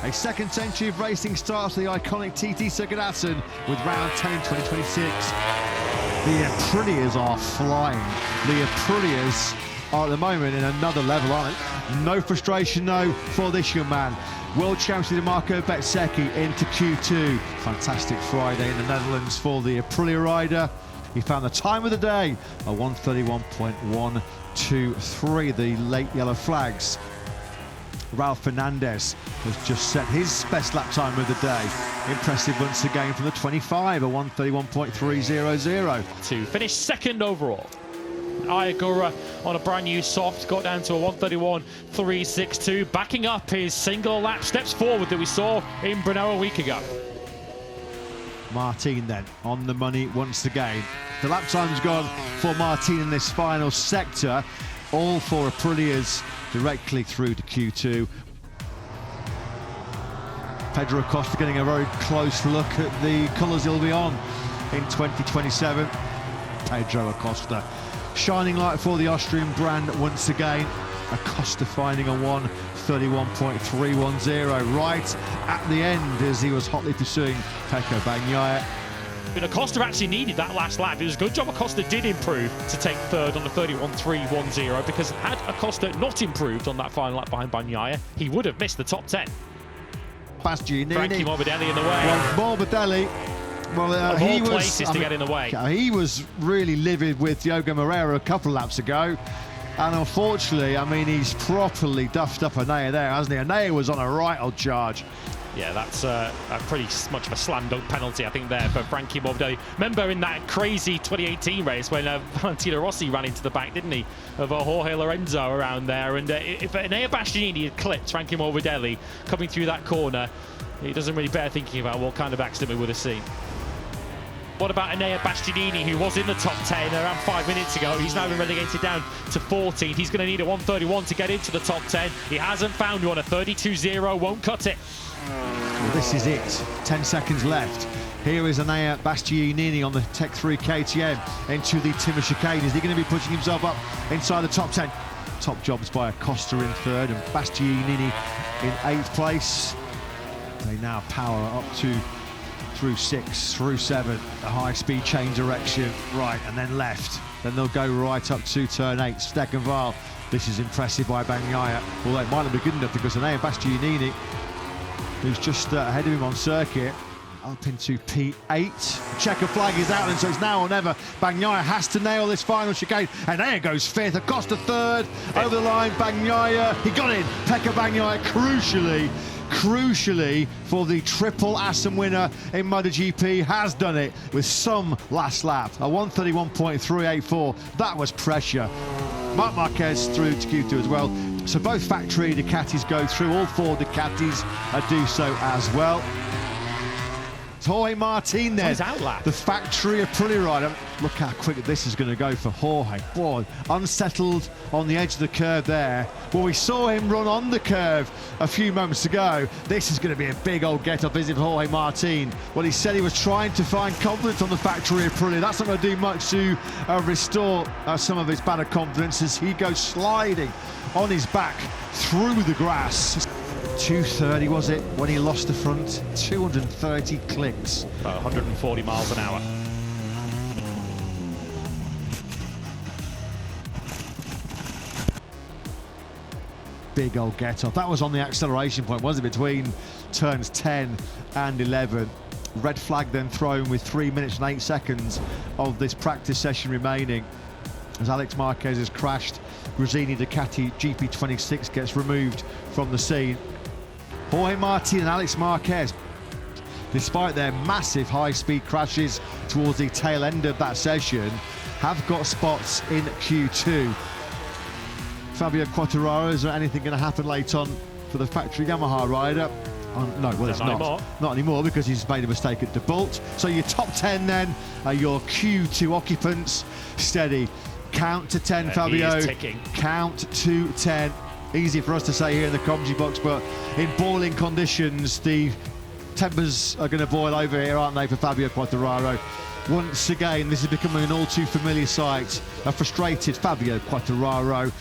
A second century of racing starts the iconic TT circuit Assen with round 10 in 2026. The Aprilias are flying. The Aprilias are at the moment in another level, aren't they? No frustration, no, for this young man. World champion Marco Bezzecchi into Q2. Fantastic Friday in the Netherlands for the Aprilia rider. He found the time of the day, a 1:31.123, the late yellow flags. Ralph Fernandez has just set his best lap time of the day. Impressive once again from the 25, a 1:31.300. To finish second overall. Ayagura on a brand new soft got down to a 1:31.362, backing up his single lap steps forward that we saw in Brno a week ago. Martin then on the money once again. The lap time's gone for Martin in this final sector. All four Aprilias directly through to Q2. Pedro Acosta getting a very close look at the colours he'll be on in 2027. Pedro Acosta, shining light for the Austrian brand once again. Acosta finding a 1:31.310 right at the end as he was hotly pursuing Pecco Bagnaia. But Acosta actually needed that last lap. It was a good job Acosta did improve to take third on the 31.310, because had Acosta not improved on that final lap behind Bagnaia, he would have missed the top 10. Bastianini. Frankie Morbidelli in the way. Well, Morbidelli, of all places to get in the way. He was really livid with Diogo Moreira a couple of laps ago. And unfortunately, I mean, he's properly duffed up Bagnaia there, hasn't he? Bagnaia was on a right old charge. Yeah, that's a pretty much of a slam dunk penalty, I think, there for Frankie Morbidelli. Remember in that crazy 2018 race when Valentino Rossi ran into the back, didn't he, of Jorge Lorenzo around there? And if Bagnaia Bastianini had clipped Frankie Morbidelli coming through that corner, he doesn't really bear thinking about what kind of accident we would have seen. What about Bagnaia Bastianini, who was in the top 10 around 5 minutes ago? He's now been relegated down to 14th. He's going to need a 1:31 to get into the top 10. He hasn't found one. A 32.0 won't cut it. Well, this is it. 10 seconds left. Here is Bagnaia Bastianini on the Tech 3 KTM into the Timber chicane. Is he going to be pushing himself up inside the top 10? Top jobs by Acosta in third and Bastianini in 8th place. They now power up to through 6, through 7, the high-speed change direction, right, and then left. Then they'll go right up to turn 8, Stegenval. This is impressive by Bagnaia, although it might not be good enough because Bagnaia Bastianini, who's just ahead of him on circuit, up into P8. Checker flag is out, and so it's now or never. Bagnaia has to nail this final chicane, and there goes 5th. Acosta 3rd, over the line, Bagnaia, he got in. Pecco Bagnaia crucially for the triple Assen winner in MotoGP, has done it with some last lap, a 1:31.384. That was pressure. Marc Marquez through to Q2 as well. So both factory Ducatis go through, all 4 Ducatis do so as well. Jorge Martin then, the factory Aprilia rider. Look how quick this is going to go for Jorge. Boy, unsettled on the edge of the curve there. Well, we saw him run on the curve a few moments ago. This is going to be a big old get-up, isn't it, for Jorge Martin? Well, he said he was trying to find confidence on the factory Aprilia. That's not going to do much to restore some of his banner confidence as he goes sliding on his back through the grass. 230 was it when he lost the front? 230 clicks. About 140 miles an hour. Big old get off. That was on the acceleration point, wasn't it? Between turns 10 and 11. Red flag then thrown with 3 minutes and 8 seconds of this practice session remaining. As Alex Marquez has crashed, Gresini Ducati GP26 gets removed from the scene. Jorge Martin and Alex Marquez, despite their massive high-speed crashes towards the tail end of that session, have got spots in Q2. Fabio Quartararo, is there anything going to happen late on for the factory Yamaha rider? No, well, it's not. Not anymore because he's made a mistake at De Bolt. So your top 10 then are your Q2 occupants. Steady. Count to 10, yeah, Fabio. Count to 10. Easy for us to say here in the commentary box, but in boiling conditions, the tempers are going to boil over here, aren't they, for Fabio Quartararo? Once again, this is becoming an all too familiar sight. A frustrated Fabio Quartararo